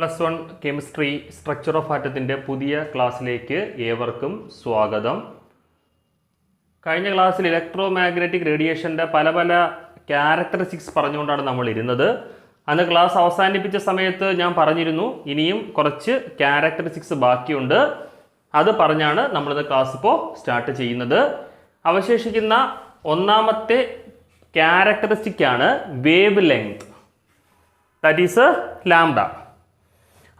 +1 chemistry structure of ആറ്റത്തിൻ്റെ പുതിയ ക്ലാസ്സിലേക്ക് ഏവർക്കും സ്വാഗതം. കഴിഞ്ഞ ക്ലാസ്സിൽ ഇലക്ട്രോ മാഗ്നറ്റിക് റേഡിയേഷൻ്റെ പല ക്യാരക്ടറിസ്റ്റിക്സ് പറഞ്ഞുകൊണ്ടാണ് നമ്മൾ ഇരുന്നത്. അന്ന് ക്ലാസ് അവസാനിപ്പിച്ച സമയത്ത് ഞാൻ പറഞ്ഞിരുന്നു ഇനിയും കുറച്ച് ക്യാരക്ടറിസ്റ്റിക്സ് ബാക്കിയുണ്ട്. അത് പറഞ്ഞാണ് നമ്മളിന്ന് ക്ലാസ് ഇപ്പോൾ സ്റ്റാർട്ട് ചെയ്യുന്നത്. അവശേഷിക്കുന്ന ഒന്നാമത്തെ ക്യാരക്ടറിസ്റ്റിക്കാണ് wave length, that is lambda.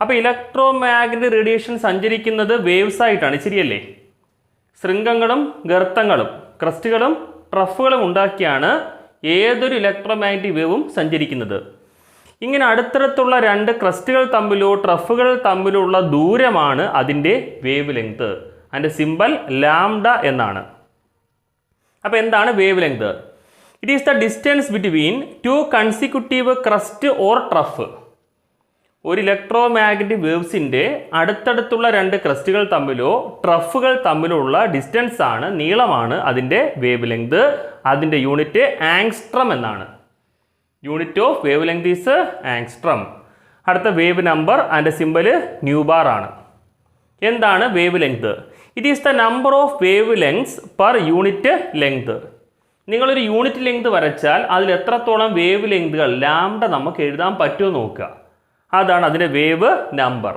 അപ്പോൾ ഇലക്ട്രോ മാഗ്നറ്റിക് റേഡിയേഷൻ സഞ്ചരിക്കുന്നത് വേവ്സ് ആയിട്ടാണ്, ശരിയല്ലേ? ശൃംഗങ്ങളും ഗർത്തങ്ങളും ക്രസ്റ്റുകളും ട്രഫുകളും ഉണ്ടാക്കിയാണ് ഏതൊരു ഇലക്ട്രോ മാഗ്നറ്റിക് വേവും സഞ്ചരിക്കുന്നത്. ഇങ്ങനെ അടുത്തടുത്തുള്ള രണ്ട് ക്രസ്റ്റുകൾ തമ്മിലോ ട്രഫുകൾ തമ്മിലോ ഉള്ള ദൂരമാണ് അതിൻ്റെ വേവ് ലെങ്ത്. അതിൻ്റെ സിമ്പൽ ലാംഡ എന്നാണ്. അപ്പോൾ എന്താണ് wave length? It is the distance between two consecutive crest or trough. ഒരു ഇലക്ട്രോ മാഗ്നറ്റിക് വേവ്സിൻ്റെ അടുത്തടുത്തുള്ള രണ്ട് ക്രസ്റ്റുകൾ തമ്മിലോ ട്രഫുകൾ തമ്മിലോ ഉള്ള ഡിസ്റ്റൻസ് ആണ്, നീളമാണ് അതിൻ്റെ വേവ് ലെങ്ത്. അതിൻ്റെ യൂണിറ്റ് ആങ്സ്ട്രം എന്നാണ്. Unit of wave length is angstrom. അടുത്ത വേവ് നമ്പർ, അതിൻ്റെ സിമ്പൽ ന്യൂ ബാർ ആണ്. എന്താണ് wave length? It is the number of wave lengths per unit length. നിങ്ങളൊരു യൂണിറ്റ് ലെങ്ത് വരച്ചാൽ അതിൽ എത്രത്തോളം വേവ് ലെങ്തുകൾ ലാംഡ നമുക്ക് എഴുതാൻ പറ്റുമോ നോക്കുക. അതാണ് അതിൻ്റെ വേവ് നമ്പർ.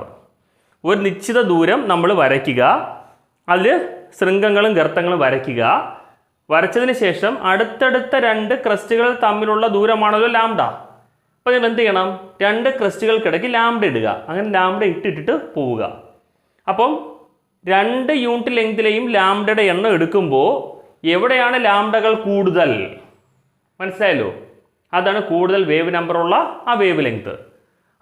ഒരു നിശ്ചിത ദൂരം നമ്മൾ വരയ്ക്കുക, അതിൽ ശൃംഗങ്ങളും ഗർത്തങ്ങളും വരയ്ക്കുക. വരച്ചതിന് ശേഷം അടുത്തടുത്ത രണ്ട് ക്രസ്റ്റുകൾ തമ്മിലുള്ള ദൂരമാണല്ലോ ലാംഡ. അപ്പോൾ നിങ്ങൾ എന്ത് ചെയ്യണം? രണ്ട് ക്രസ്റ്റുകൾക്കിടയ്ക്ക് ലാംഡ ഇടുക. അങ്ങനെ ലാംഡ ഇട്ടിട്ട് പോവുക. അപ്പം രണ്ട് യൂണിറ്റ് ലെങ്തിലെയും ലാംഡയുടെ എണ്ണം എടുക്കുമ്പോൾ എവിടെയാണ് ലാംഡകൾ കൂടുതൽ, മനസ്സിലായല്ലോ? അതാണ് കൂടുതൽ വേവ് നമ്പറുള്ള ആ വേവ് ലെങ്ത്.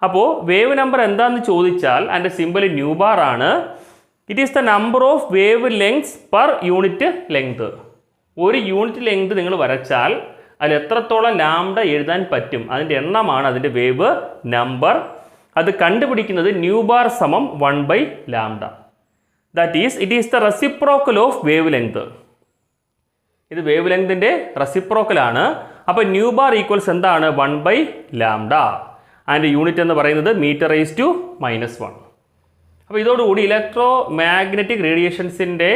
അപ്പോൾ വേവ് നമ്പർ എന്താണെന്ന് ചോദിച്ചാൽ അതിൻ്റെ സിമ്പൽ ന്യൂ ബാർ ആണ്. It is the number of wave lengths per unit length. ഒരു യൂണിറ്റ് ലെങ്ത് നിങ്ങൾ വരച്ചാൽ അതിൽ എത്രത്തോളം ലാംഡ എഴുതാൻ പറ്റും, അതിൻ്റെ എണ്ണമാണ് അതിൻ്റെ വേവ് നമ്പർ. അത് കണ്ടുപിടിക്കുന്നത് ന്യൂ ബാർ സമം 1/λ. That is it is the reciprocal of wave length. ഇത് വേവ് ലെങ്തിൻ്റെ റെസിപ്രോക്കലാണ്. അപ്പോൾ ന്യൂ ബാർ ഈക്വൽസ് എന്താണ്? 1/λ. അതിൻ്റെ യൂണിറ്റ് എന്ന് പറയുന്നത് m⁻⁻1. അപ്പോൾ ഇതോടുകൂടി ഇലക്ട്രോ മാഗ്നറ്റിക് റേഡിയേഷൻസിൻ്റെ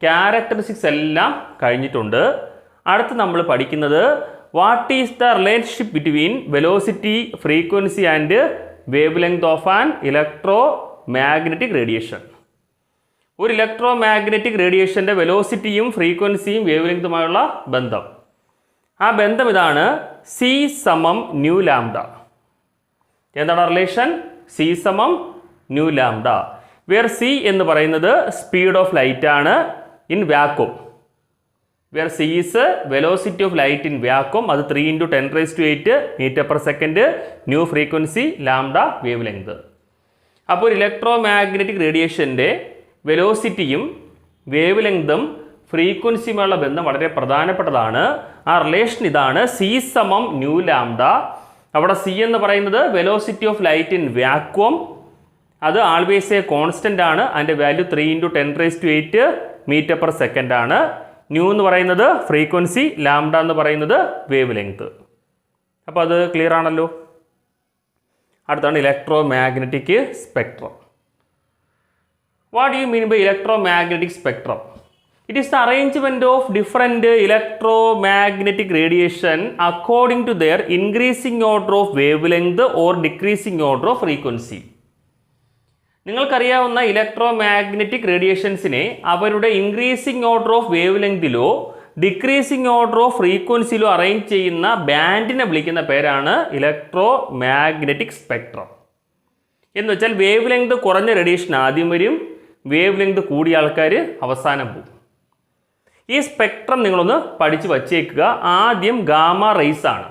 ക്യാരക്ടറിസ്റ്റിക്സ് എല്ലാം കഴിഞ്ഞിട്ടുണ്ട്. അടുത്ത് നമ്മൾ പഠിക്കുന്നത് what is the relationship between velocity, frequency and wave length of an electromagnetic radiation. ഒരു ഇലക്ട്രോ മാഗ്നറ്റിക് റേഡിയേഷൻ്റെ വെലോസിറ്റിയും ഫ്രീക്വൻസിയും വേവ് ലെങ്തുമായുള്ള ബന്ധം. ആ ബന്ധം ഇതാണ്: C സമം ന്യൂ ലാംഡ. എന്താണ് റിലേഷൻ? C സമം ന്യൂ ലാംഡ. വേർ C എന്ന് പറയുന്നത് സ്പീഡ് ഓഫ് ലൈറ്റ് ആണ് in vacuum. Where C is velocity of light in vacuum. അത് 3 × 10⁸ m/s. Nu frequency, lambda wavelength. അപ്പോൾ ഒരു ഇലക്ട്രോ മാഗ്നറ്റിക് റേഡിയേഷൻ്റെ വെലോസിറ്റിയും വേവ് ലെങ്തും ഫ്രീക്വൻസിയുമുള്ള ബന്ധം വളരെ പ്രധാനപ്പെട്ടതാണ്. ആ റിലേഷൻ ഇതാണ്: C സമം ന്യൂ ലാംഡ. അവിടെ C എന്ന് പറയുന്നത് velocity of light in vacuum. അത് ആൾവേസ് എ കോൺസ്റ്റൻ്റ് ആണ്. അതിൻ്റെ വാല്യൂ 3 × 10⁸ m/s ആണ്. ന്യൂ എന്ന് പറയുന്നത് ഫ്രീക്വൻസി, ലാംഡ എന്ന് പറയുന്നത് വേവ് ലെങ്ത്. അപ്പോൾ അത് ക്ലിയർ ആണല്ലോ. അടുത്താണ് electromagnetic spectrum. What do you mean by electromagnetic spectrum? It is the arrangement of different electromagnetic radiation according to their increasing order of wavelength or decreasing order of frequency. നിങ്ങൾക്കറിയാവുന്ന electromagnetic റേഡിയേഷൻസിനെ അവരുടെ increasing order of wave ലെങ്തിലോ decreasing order of ഫ്രീക്വൻസിയിലോ arrange ചെയ്യുന്ന ബാൻഡിനെ വിളിക്കുന്ന പേരാണ് electro magnetic spectrum. എന്ന് വെച്ചാൽ വേവ് ലെങ്ത് കുറഞ്ഞ റേഡിയേഷൻ ആദ്യം വരും, വേവ് ലെങ്ത് കൂടിയ ആൾക്കാർ അവസാനം പോകും. ഈ സ്പെക്ട്രം നിങ്ങളൊന്ന് പഠിച്ച് വച്ചേക്കുക. ആദ്യം ഗാമ റേസ് ആണ്.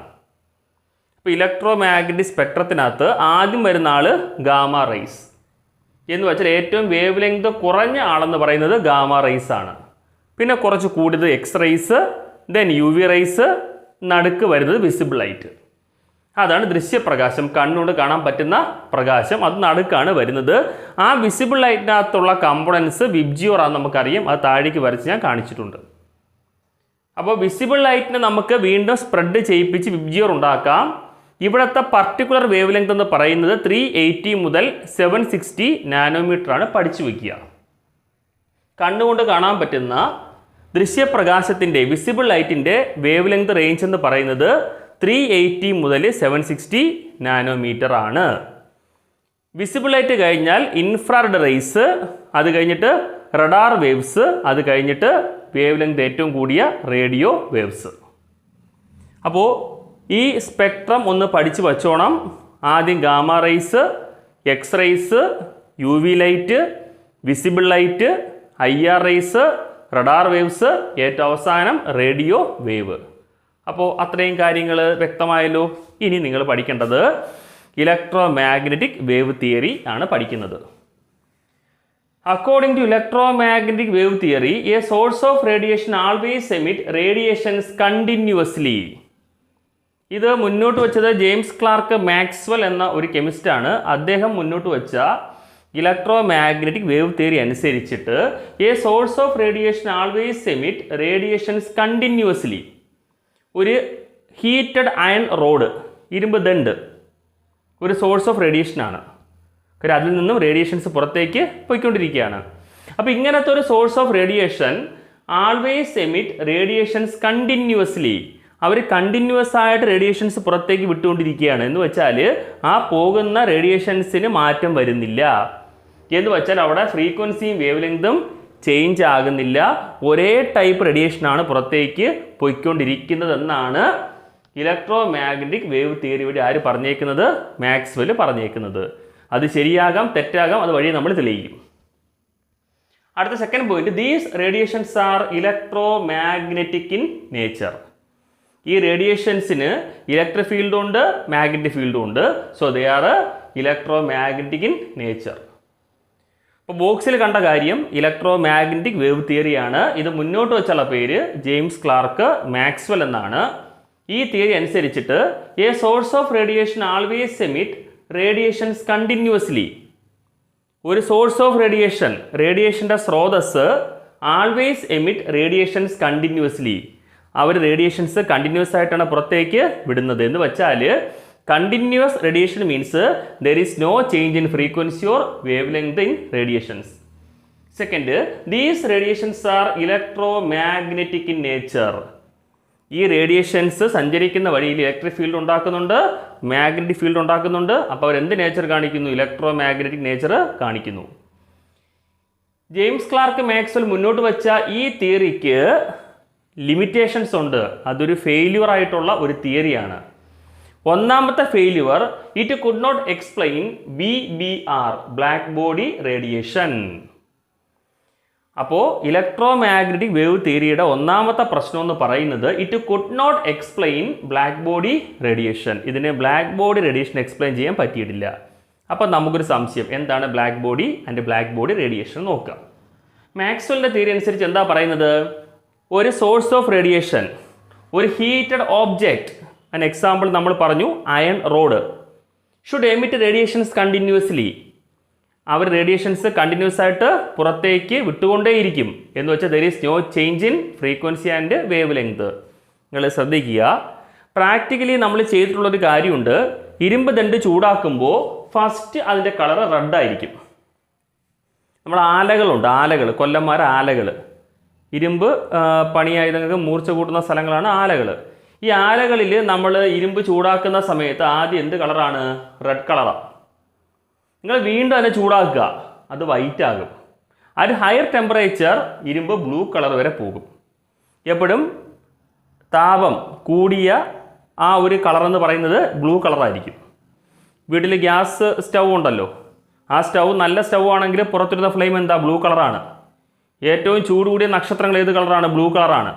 ഇപ്പോൾ ഇലക്ട്രോ മാഗ്നറ്റിക് സ്പെക്ട്രത്തിനകത്ത് ആദ്യം വരുന്ന ആൾ ഗാമ റേസ് എന്ന് വെച്ചാൽ ഏറ്റവും വേവ് ലെങ്ത് കുറഞ്ഞ ആളെന്ന് പറയുന്നത് ഗാമ റേസ് ആണ്. പിന്നെ കുറച്ച് കൂടിയത് X rays, then UV rays, നടുക്ക് വരുന്നത് വിസിബിൾ ലൈറ്റ്. അതാണ് ദൃശ്യപ്രകാശം, കണ്ണുകൊണ്ട് കാണാൻ പറ്റുന്ന പ്രകാശം. അത് നടുക്കാണ് വരുന്നത്. ആ വിസിബിൾ ലൈറ്റിനകത്തുള്ള കമ്പോണൻസ് വിബ്ജിയോർ ആണെന്ന് നമുക്കറിയാം. അത് താഴേക്ക് വരച്ച് ഞാൻ കാണിച്ചിട്ടുണ്ട്. അപ്പോൾ വിസിബിൾ ലൈറ്റിനെ നമുക്ക് വീണ്ടും സ്പ്രെഡ് ചെയ്യിപ്പിച്ച് വിബ്ജിയോർ ഉണ്ടാക്കാം. ഇവിടുത്തെ പർട്ടിക്കുലർ വേവ് ലെങ്ത് എന്ന് പറയുന്നത് 380 മുതൽ 760 നാനോമീറ്റർ ആണ്. പഠിച്ചു വയ്ക്കുക. കണ്ണുകൊണ്ട് കാണാൻ പറ്റുന്ന ദൃശ്യപ്രകാശത്തിൻ്റെ വിസിബിൾ ലൈറ്റിൻ്റെ വേവ് ലെങ്ത് റേഞ്ച് എന്ന് പറയുന്നത് 380 മുതൽ 760 നാനോമീറ്റർ ആണ്. വിസിബിൾ ലൈറ്റ് കഴിഞ്ഞാൽ ഇൻഫ്രാറെഡ് റേയ്സ്, അത് കഴിഞ്ഞിട്ട് റഡാർ വേവ്സ്, അത് കഴിഞ്ഞിട്ട് വേവ് ലെങ്ത് ഏറ്റവും കൂടിയ റേഡിയോ വേവ്സ്. അപ്പോൾ ഈ സ്പെക്ട്രം ഒന്ന് പഠിച്ചു വച്ചോണം. ആദ്യം gamma rays, X rays, U V light, visible light, IR rays, radar waves, ഏറ്റവും അവസാനം റേഡിയോ വേവ്. അപ്പോൾ അത്രയും കാര്യങ്ങൾ വ്യക്തമായല്ലോ. ഇനി നിങ്ങൾ പഠിക്കേണ്ടത് ഇലക്ട്രോ മാഗ്നറ്റിക് വേവ് തിയറി ആണ് പഠിക്കുന്നത്. According to electromagnetic wave theory, a source of radiation always emit radiations continuously. ഇത് മുന്നോട്ട് വെച്ചത് ജെയിംസ് ക്ലാർക്ക് മാക്സ്വെൽ എന്ന ഒരു കെമിസ്റ്റാണ്. അദ്ദേഹം മുന്നോട്ട് വെച്ച ഇലക്ട്രോ മാഗ്നറ്റിക് വേവ് തിയറി അനുസരിച്ചിട്ട് a source of radiation always emit radiations continuously. ഒരു ഹീറ്റഡ് അയൺ റോഡ്, ഇരുമ്പ് ദണ്ട്, ഒരു സോഴ്സ് ഓഫ് റേഡിയേഷനാണ്. കാര്യം അതിൽ നിന്നും റേഡിയേഷൻസ് പുറത്തേക്ക് പോയിക്കൊണ്ടിരിക്കുകയാണ്. അപ്പോൾ ഇങ്ങനത്തെ ഒരു source of radiation always emit radiations continuously. അവർ കണ്ടിന്യൂസ് ആയിട്ട് റേഡിയേഷൻസ് പുറത്തേക്ക് വിട്ടുകൊണ്ടിരിക്കുകയാണ്. എന്ന് വെച്ചാൽ ആ പോകുന്ന റേഡിയേഷൻസിന് മാറ്റം വരുന്നില്ല. എന്ന് വെച്ചാൽ അവിടെ ഫ്രീക്വൻസിയും വേവ് ലെങ്തും ചേഞ്ച് ആകുന്നില്ല. ഒരേ ടൈപ്പ് റേഡിയേഷനാണ് പുറത്തേക്ക് പോയിക്കൊണ്ടിരിക്കുന്നതെന്നാണ് ഇലക്ട്രോ മാഗ്നറ്റിക് വേവ് തിയറി വഴി ആര് പറഞ്ഞേക്കുന്നത്? മാക്സ്വെൽ പറഞ്ഞേക്കുന്നത്. അത് ശരിയാകാം, തെറ്റാകാം, അത് വഴി നമ്മൾ തെളിയിക്കും. അടുത്ത second point, these radiations are electromagnetic in nature. ഈ റേഡിയേഷൻസിന് ഇലക്ട്രിക് ഫീൽഡും ഉണ്ട്, മാഗ്നറ്റിക് ഫീൽഡും ഉണ്ട്. So they are electromagnetic in nature. അപ്പോൾ ബോക്സിൽ കണ്ട കാര്യം ഇലക്ട്രോ മാഗ്നറ്റിക് വേവ് തിയറിയാണ്. ഇത് മുന്നോട്ട് വെച്ചുള്ള പേര് ജെയിംസ് ക്ലാർക്ക് മാക്സ്വെൽ എന്നാണ്. ഈ തിയറി അനുസരിച്ചിട്ട് a source of radiation always emit radiations continuously. ഒരു സോഴ്സ് ഓഫ് റേഡിയേഷൻ, റേഡിയേഷൻ്റെ സ്രോതസ് ആൾവേസ് എമിറ്റ് റേഡിയേഷൻസ് കണ്ടിന്യൂസ്ലി. അവർ റേഡിയേഷൻസ് കണ്ടിന്യൂസ് ആയിട്ടാണ് പുറത്തേക്ക് വിടുന്നത്. എന്ന് വെച്ചാൽ continuous radiation means there is no change in frequency or wave length in radiations. Second, these radiations are electromagnetic in nature. ഈ radiations സഞ്ചരിക്കുന്ന വഴിയിൽ ഇലക്ട്രിക് ഫീൽഡ് ഉണ്ടാക്കുന്നുണ്ട്, മാഗ്നറ്റിക് ഫീൽഡ് ഉണ്ടാക്കുന്നുണ്ട്. അപ്പോൾ അവരെന്ത് നേച്ചർ കാണിക്കുന്നു? ഇലക്ട്രോ മാഗ്നറ്റിക് നേച്ചർ കാണിക്കുന്നു. James Clerk Maxwell മുന്നോട്ട് വെച്ച ഈ തിയറിക്ക് ലിമിറ്റേഷൻസ് ഉണ്ട്. അതൊരു ഫെയില്യൂർ ആയിട്ടുള്ള ഒരു തിയറിയാണ്. ഒന്നാമത്തെ failure, it could not explain BBR, black body radiation. അപ്പോൾ ഇലക്ട്രോ മാഗ്നറ്റിക് വേവ് തിയറിയുടെ ഒന്നാമത്തെ പ്രശ്നം എന്ന് പറയുന്നത് it could not explain black body radiation. ഇതിന് ബ്ലാക്ക് ബോഡി റേഡിയേഷൻ എക്സ്പ്ലെയിൻ ചെയ്യാൻ പറ്റിയിട്ടില്ല. അപ്പോൾ നമുക്കൊരു സംശയം, എന്താണ് black body and black body radiation നോക്കാം. മാക്സ്വെലിൻ്റെ തിയറി അനുസരിച്ച് എന്താ പറയുന്നത്? ഒരു സോഴ്സ് ഓഫ് റേഡിയേഷൻ, ഒരു ഹീറ്റഡ് ഓബ്ജെക്റ്റ്, an എക്സാമ്പിൾ നമ്മൾ പറഞ്ഞു iron rod, should emit radiations continuously. അവർ റേഡിയേഷൻസ് കണ്ടിന്യൂസ് ആയിട്ട് പുറത്തേക്ക് വിട്ടുകൊണ്ടേയിരിക്കും. എന്ന് വെച്ചാൽ there is no change in frequency and wave length. നിങ്ങൾ ശ്രദ്ധിക്കുക, പ്രാക്ടിക്കലി നമ്മൾ ചെയ്തിട്ടുള്ളൊരു കാര്യമുണ്ട്. ഇരുമ്പ് ദണ്ട് ചൂടാക്കുമ്പോൾ ഫസ്റ്റ് അതിൻ്റെ കളർ റെഡായിരിക്കും. നമ്മൾ ആലകളുണ്ട്, ആലകൾ, കൊല്ലന്മാർ ആലകൾ, ഇരുമ്പ് പണിയായുധങ്ങൾക്ക് മൂർച്ച കൂട്ടുന്ന സ്ഥലങ്ങളാണ് ആലകൾ. ഈ ആലകളിൽ നമ്മൾ ഇരുമ്പ് ചൂടാക്കുന്ന സമയത്ത് ആദ്യം എന്ത് കളറാണ്? റെഡ് കളറാണ്. നിങ്ങൾ വീണ്ടും അതിനെ ചൂടാക്കുക, അത് വൈറ്റ് ആകും. ഒരു ഹയർ ടെമ്പറേച്ചർ ഇരുമ്പ് ബ്ലൂ കളർ വരെ പോകും. എപ്പോഴും താപം കൂടിയ ആ ഒരു കളർ എന്ന് പറയുന്നത് ബ്ലൂ കളറായിരിക്കും. വീട്ടിൽ ഗ്യാസ് സ്റ്റൗ ഉണ്ടല്ലോ, ആ സ്റ്റൗ നല്ല സ്റ്റൗ ആണെങ്കിൽ പുറത്തിരുന്ന ഫ്ലെയിം എന്താ? ബ്ലൂ കളറാണ്. ഏറ്റവും ചൂട് കൂടിയ നക്ഷത്രങ്ങൾ ഏത് കളറാണ്? ബ്ലൂ കളറാണ്.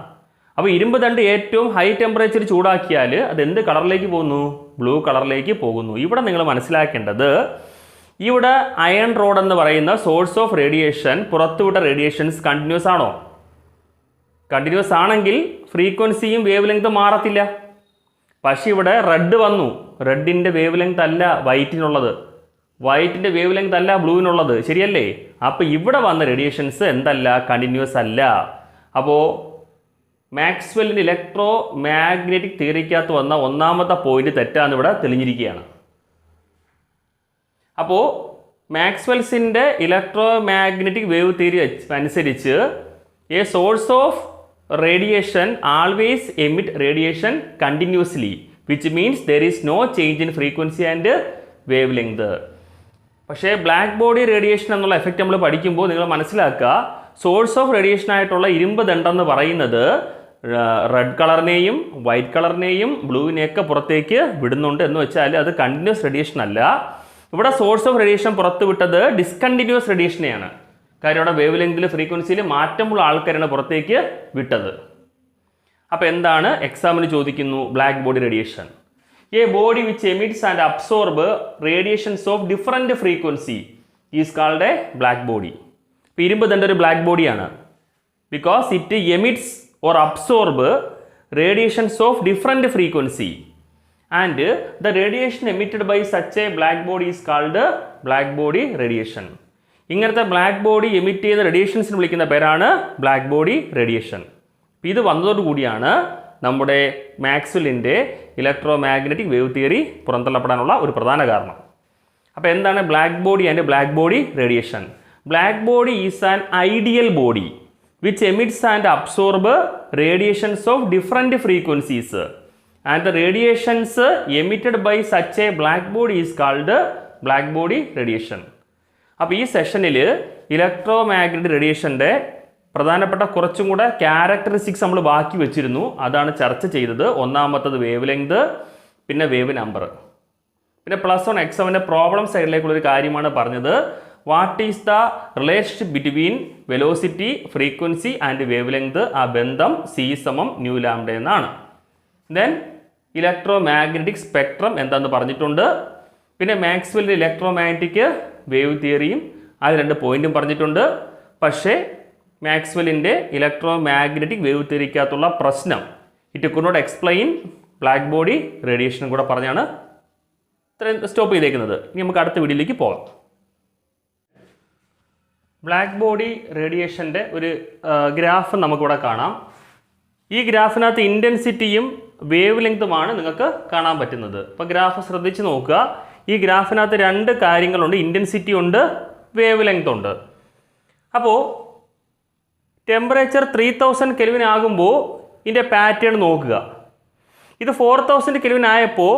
അപ്പോൾ ഇരുമ്പ് ദണ്ട് ഏറ്റവും ഹൈ ടെമ്പറേച്ചർ ചൂടാക്കിയാൽ അത് എന്ത് കളറിലേക്ക് പോകുന്നു? ബ്ലൂ കളറിലേക്ക് പോകുന്നു. ഇവിടെ നിങ്ങൾ മനസ്സിലാക്കേണ്ടത്, ഇവിടെ അയൺ റോഡ് എന്ന് പറയുന്ന സോഴ്സ് ഓഫ് റേഡിയേഷൻ പുറത്തുവിട്ട റേഡിയേഷൻസ് കണ്ടിന്യൂസ് ആണോ? കണ്ടിന്യൂസ് ആണെങ്കിൽ ഫ്രീക്വൻസിയും വേവ് ലെങ്തും മാറത്തില്ല. പക്ഷേ ഇവിടെ റെഡ് വന്നു. റെഡിൻ്റെ വേവ് ലെങ്ത് അല്ല വൈറ്റിനുള്ളത്, വൈറ്റിൻ്റെ വേവ് ലെങ്ത് അല്ല ബ്ലൂവിനുള്ളത്. ശരിയല്ലേ? അപ്പോൾ ഇവിടെ വന്ന റേഡിയേഷൻസ് എന്തല്ല? കണ്ടിന്യൂസ് അല്ല. അപ്പോൾ മാക്സ്വെല്ലിൻ്റെ ഇലക്ട്രോ മാഗ്നറ്റിക് തിയറിക്കകത്ത് വന്ന ഒന്നാമത്തെ പോയിന്റ് തെറ്റാന്ന് ഇവിടെ തെളിഞ്ഞിരിക്കുകയാണ്. അപ്പോൾ മാക്സ്വെൽസിൻ്റെ ഇലക്ട്രോ മാഗ്നറ്റിക് വേവ് തിയറി അനുസരിച്ച് a source of radiation always emit radiation continuously which means there is no change in frequency and wave length. പക്ഷേ ബ്ലാക്ക് ബോഡി റേഡിയേഷൻ എന്നുള്ള എഫക്റ്റ് നമ്മൾ പഠിക്കുമ്പോൾ നിങ്ങൾ മനസ്സിലാക്കുക, സോഴ്സ് ഓഫ് റേഡിയേഷൻ ആയിട്ടുള്ള ഇരുമ്പ് ദണ്ടെന്ന് പറയുന്നത് റെഡ് കളറിനെയും വൈറ്റ് കളറിനെയും ബ്ലൂവിനെയൊക്കെ പുറത്തേക്ക് വിടുന്നുണ്ട്. എന്ന് വെച്ചാൽ അത് കണ്ടിന്യൂസ് റേഡിയേഷൻ അല്ല. ഇവിടെ സോഴ്സ് ഓഫ് റേഡിയേഷൻ പുറത്ത് വിട്ടത് ഡിസ്കണ്ടിന്യൂസ് റേഡിയേഷനെയാണ്. കാര്യം അവിടെ വേവ് ലെങ്തിൽ ഫ്രീക്വൻസിയിൽ മാറ്റമുള്ള ആൾക്കാരാണ് പുറത്തേക്ക് വിട്ടത്. അപ്പോൾ എന്താണ് എക്സാമിന് ചോദിക്കുന്നു? Black body radiation. A body which emits and absorb radiations of different frequency is called a black body. ഇപ്പോൾ ഇരുമ്പ് ദണ്ഡ് ഒരു ബ്ലാക്ക് ബോഡിയാണ്. Because it emits or absorb radiations of different frequency and the radiation emitted by such a black body is called black body radiation. ഇങ്ങനത്തെ black body emit ചെയ്യുന്ന റേഡിയേഷൻസിന് വിളിക്കുന്ന പേരാണ് black body radiation. ഇത് വന്നതോടുകൂടിയാണ് നമ്മുടെ മാക്സ്വെല്ലിൻ്റെ ഇലക്ട്രോ മാഗ്നറ്റിക് വേവ് തിയറി പുറന്തള്ളപ്പെടാനുള്ള ഒരു പ്രധാന കാരണം. അപ്പോൾ എന്താണ് black body and black body radiation? Black body is an ideal body which emits and absorb radiations of different frequencies and the radiations emitted by such a black body is called black body radiation. അപ്പോൾ ഈ സെഷനിൽ electro magnetic റേഡിയേഷൻ്റെ പ്രധാനപ്പെട്ട കുറച്ചും കൂടെ characteristics നമ്മൾ ബാക്കി വെച്ചിരുന്നു. അതാണ് ചർച്ച ചെയ്തത്. ഒന്നാമത്തത് വേവ് ലെങ്ത്, പിന്നെ വേവ് നമ്പർ, പിന്നെ +1 എക്സാമിൻ്റെ പ്രോബ്ലം സൈഡിലേക്കുള്ളൊരു കാര്യമാണ് പറഞ്ഞത്. What is the relationship between velocity, frequency and wave length? ആ ബന്ധം C=μ എന്നാണ്. ദെൻ ഇലക്ട്രോ മാഗ്നറ്റിക് സ്പെക്ട്രം എന്താണെന്ന് പറഞ്ഞിട്ടുണ്ട്. പിന്നെ മാക്സ്വെല്ലിൻ്റെ ഇലക്ട്രോ മാഗ്നറ്റിക് വേവ് തിയറിയും ആ 2 പോയിന്റും പറഞ്ഞിട്ടുണ്ട്. പക്ഷേ മാക്സ്വെല്ലിൻ്റെ ഇലക്ട്രോ മാഗ്നറ്റിക് വേവ് തിയറിക്കകത്തുള്ള പ്രശ്നം it could not explain black body റേഡിയേഷനും കൂടെ പറഞ്ഞാണ് ഇത്രയും സ്റ്റോപ്പ് ചെയ്തേക്കുന്നത്. ഇനി നമുക്ക് അടുത്ത വീഡിയോയിലേക്ക് പോകാം. ബ്ലാക്ക് ബോഡി റേഡിയേഷൻ്റെ ഒരു ഗ്രാഫ് നമുക്കിവിടെ കാണാം. ഈ ഗ്രാഫിനകത്ത് ഇൻറ്റൻസിറ്റിയും വേവ് ലെങ്തുമാണ് നിങ്ങൾക്ക് കാണാൻ പറ്റുന്നത്. അപ്പോൾ ഗ്രാഫ് ശ്രദ്ധിച്ച് നോക്കുക. ഈ ഗ്രാഫിനകത്ത് 2 കാര്യങ്ങളുണ്ട്. ഇൻറ്റൻസിറ്റി ഉണ്ട്, വേവ് ലെങ്ത് ഉണ്ട്. അപ്പോൾ ടെമ്പറേച്ചർ 3000 കെൽവിൻ ആകുമ്പോൾ ഇതിൻ്റെ പാറ്റേൺ നോക്കുക. ഇത് 4000 കെൽവിൻ ആയപ്പോൾ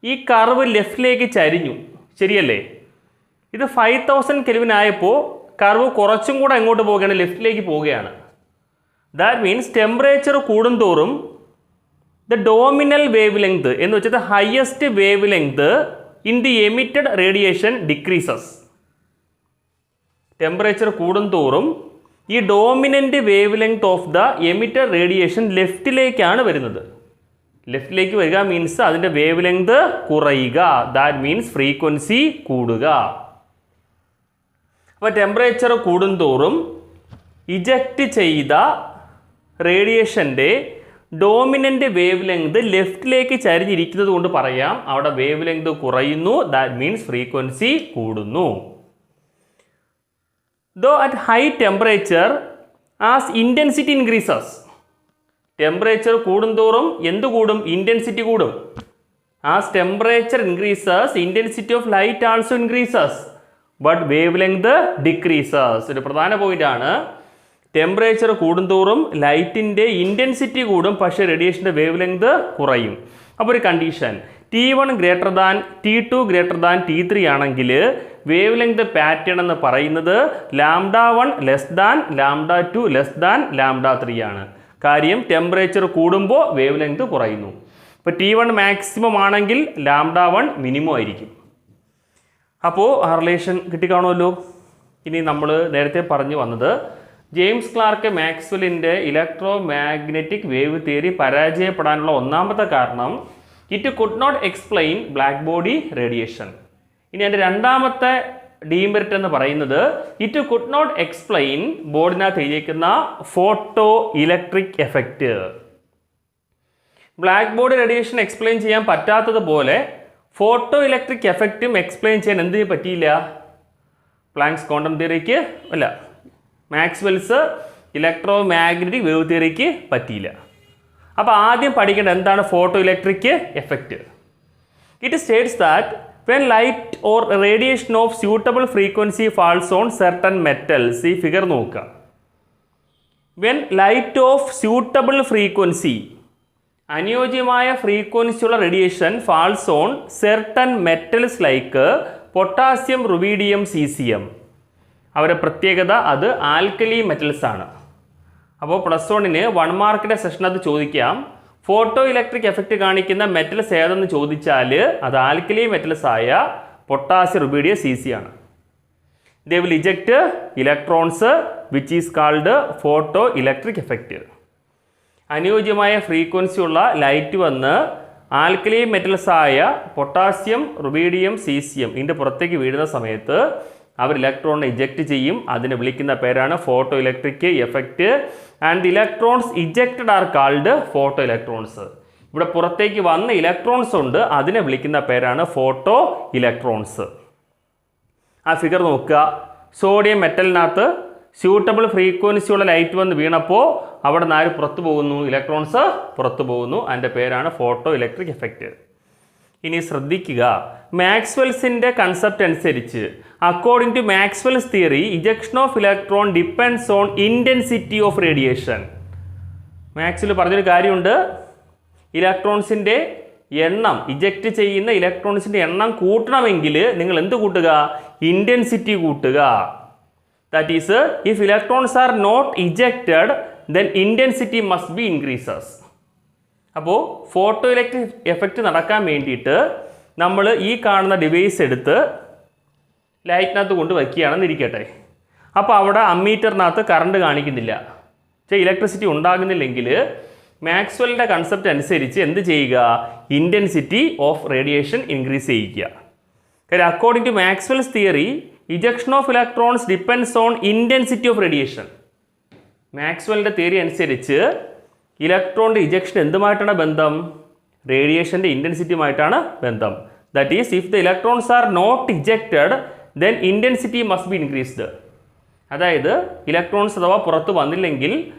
ഈ കർവ് ലെഫ്റ്റിലേക്ക് ചരിഞ്ഞു, ശരിയല്ലേ? ഇത് 5000 കെൽവിൻ ആയപ്പോൾ കർവ് കുറച്ചും കൂടെ എങ്ങോട്ട് പോവുകയാണ്? ലെഫ്റ്റിലേക്ക് പോവുകയാണ്. ദാറ്റ് മീൻസ് ടെമ്പറേച്ചർ കൂടുന്തോറും ദ ഡോമിനൽ വേവ് ലെങ്ത് എന്ന് വെച്ചാൽ highest wave length in the emitted radiation decreases. Temperature കൂടുന്തോറും ഈ dominant wave length of the emitted radiation ലെഫ്റ്റിലേക്കാണ് വരുന്നത്. ലെഫ്റ്റിലേക്ക് വരിക മീൻസ് അതിൻ്റെ വേവ് ലെങ്ത് കുറയുക. ദാറ്റ് മീൻസ് ഫ്രീക്വൻസി കൂടുക. അപ്പോൾ ടെമ്പറേച്ചർ കൂടുന്തോറും ഇജക്റ്റ് ചെയ്ത റേഡിയേഷൻ്റെ ഡോമിനൻ്റ് വേവ് ലെങ്ത് ലെഫ്റ്റിലേക്ക് ചരിഞ്ഞിരിക്കുന്നത് കൊണ്ട് പറയാം അവിടെ വേവ് ലെങ്ത് കുറയുന്നു. ദാറ്റ് മീൻസ് ഫ്രീക്വൻസി കൂടുന്നു. Though at high temperature as intensity increases, temperature കൂടുന്തോറും എന്ത് കൂടും? ഇൻറ്റൻസിറ്റി കൂടും. As temperature increases intensity of light also increases but wave length decreases. ഒരു പ്രധാന പോയിന്റാണ്. ടെമ്പറേച്ചർ കൂടുന്തോറും ലൈറ്റിൻ്റെ ഇൻറ്റൻസിറ്റി കൂടും, പക്ഷേ റേഡിയേഷൻ്റെ വേവ് ലെങ്ത് കുറയും. അപ്പോൾ ഒരു condition T1 greater than T2 greater than T3 ആണെങ്കിൽ വേവ് ലെങ്ത് പാറ്റേൺ എന്ന് പറയുന്നത് λ1 ലെസ് ദാൻ λ2 ലെസ് ദാൻ λ3 ആണ്. കാര്യം ടെമ്പറേച്ചർ കൂടുമ്പോൾ വേവ് ലെങ്ത് കുറയുന്നു. ഇപ്പോൾ T1 മാക്സിമം ആണെങ്കിൽ λ1 മിനിമം ആയിരിക്കും. അപ്പോൾ ആ റിലേഷൻ കിട്ടിക്കാണുമല്ലോ. ഇനി നമ്മൾ നേരത്തെ പറഞ്ഞു വന്നത് ജെയിംസ് ക്ലാർക്ക് മാക്സ്വെല്ലിൻ്റെ ഇലക്ട്രോ മാഗ്നറ്റിക് വേവ് തിയറി പരാജയപ്പെടാനുള്ള ഒന്നാമത്തെ കാരണം it could not explain black body radiation. ഇനി അതിൻ്റെ രണ്ടാമത്തെ ഡീമെറിറ്റ് എന്ന് പറയുന്നത് ഇറ്റ് കുഡ് നോട്ട് എക്സ്പ്ലെയിൻ ബോർഡിനകത്ത് എഴുതിയിരിക്കുന്ന photo electric effect. Black body radiation explain ചെയ്യാൻ പറ്റാത്തതുപോലെ ഫോട്ടോ ഇലക്ട്രിക് എഫക്റ്റും എക്സ്പ്ലെയിൻ ചെയ്യാൻ എന്തിനു പറ്റിയില്ല? പ്ലാങ്ക്സ് ക്വാണ്ടം തിയറിക്ക് മാക്സ്വെൽസ് ഇലക്ട്രോ മാഗ്നറ്റിക് വേവ് തിയറിക്ക് പറ്റിയില്ല. അപ്പോൾ ആദ്യം പഠിക്കേണ്ട എന്താണ് photo electric effect. It states that when light or radiation of suitable frequency falls on certain metals, ഈ ഫിഗർ നോക്കുക. when light of suitable frequency, അനുയോജ്യമായ ഫ്രീക്വൻസിയുള്ള radiation falls on certain metals like potassium, rubidium, caesium. അവരുടെ പ്രത്യേകത അത് alkali metals ആണ്. അപ്പോൾ plus 1-ന് 1 മാർക്കിൻ്റെ സെഷനകത്ത് ചോദിക്കാം, ഫോട്ടോ ഇലക്ട്രിക് എഫക്റ്റ് കാണിക്കുന്ന മെറ്റൽസ് ഏതെന്ന് ചോദിച്ചാൽ അത് ആൽക്കലി മെറ്റൽസ് ആയ പൊട്ടാസ്യം, റുബീഡിയം, സീസിയാണ്. They will eject electrons which is called photo electric effect. അനുയോജ്യമായ ഫ്രീക്വൻസി ഉള്ള ലൈറ്റ് വന്ന് ആൽക്കലി മെറ്റൽസ് ആയ പൊട്ടാസ്യം, റുബീഡിയം, സീസിയം ഇതിൻ്റെ പുറത്തേക്ക് വീഴുന്ന സമയത്ത് അവർ ഇലക്ട്രോണിനെ ഇജക്റ്റ് ചെയ്യും. അതിനെ വിളിക്കുന്ന പേരാണ് photo electric effect. And electrons ejected are called photo electrons. ഇവിടെ പുറത്തേക്ക് വന്ന ഇലക്ട്രോൺസ് ഉണ്ട്, അതിനെ വിളിക്കുന്ന പേരാണ് ഫോട്ടോ ഇലക്ട്രോൺസ്. ആ ഫിഗർ നോക്കുക. സോഡിയം മെറ്റലിനകത്ത് സ്യൂട്ടബിൾ ഫ്രീക്വൻസിയുള്ള ലൈറ്റ് വന്ന് വീണപ്പോൾ അവിടെ നിന്ന് ആര് പുറത്തു പോകുന്നു? ഇലക്ട്രോൺസ് പുറത്തു പോകുന്നു. അതിൻ്റെ പേരാണ് ഫോട്ടോ ഇലക്ട്രിക് എഫക്റ്റ്. ഇനി ശ്രദ്ധിക്കുക, മാക്സ്വെൽസിൻ്റെ കൺസെപ്റ്റ് അനുസരിച്ച് according to Maxwell's theory ejection of electron depends on intensity of radiation. Maxwell പറഞ്ഞൊരു കാര്യമുണ്ട്, ഇലക്ട്രോൺസിൻ്റെ എണ്ണം, ഇജക്റ്റ് ചെയ്യുന്ന ഇലക്ട്രോൺസിൻ്റെ എണ്ണം കൂട്ടണമെങ്കിൽ നിങ്ങൾ എന്ത് കൂട്ടുക? ഇൻറ്റൻസിറ്റി കൂട്ടുക. That is if electrons are not ejected then intensity must be increases. അപ്പോൾ ഫോട്ടോ ഇലക്ട്രിക് എഫക്റ്റ് നടക്കാൻ വേണ്ടിയിട്ട് നമ്മൾ ഈ കാണുന്ന ഡിവൈസ് എടുത്ത് ലൈറ്റിനകത്ത് കൊണ്ട് വയ്ക്കുകയാണെന്ന് ഇരിക്കട്ടെ. അപ്പോൾ അവിടെ അമ്മീറ്ററിനകത്ത് കറണ്ട് കാണിക്കുന്നില്ല, പക്ഷേ ഇലക്ട്രിസിറ്റി ഉണ്ടാകുന്നില്ലെങ്കിൽ മാക്സ്വെലിൻ്റെ കൺസെപ്റ്റ് അനുസരിച്ച് എന്ത് ചെയ്യുക? ഇൻറ്റൻസിറ്റി ഓഫ് റേഡിയേഷൻ ഇൻക്രീസ് ചെയ്യിക്കുക. കാര്യം according to Maxwell's theory ejection of electrons depends on intensity of radiation. മാക്സ്വെലിൻ്റെ തിയറി അനുസരിച്ച് ഇലക്ട്രോണിൻ്റെ ഇജക്ഷൻ എന്തുമായിട്ടാണ് ബന്ധം? റേഡിയേഷൻ്റെ ഇൻറ്റൻസിറ്റിയുമായിട്ടാണ് ബന്ധം. That is if the electrons are not ejected then intensity must be increased. അതായത് ഇലക്ട്രോൺസ് അഥവാ പുറത്ത് വന്നില്ലെങ്കിൽ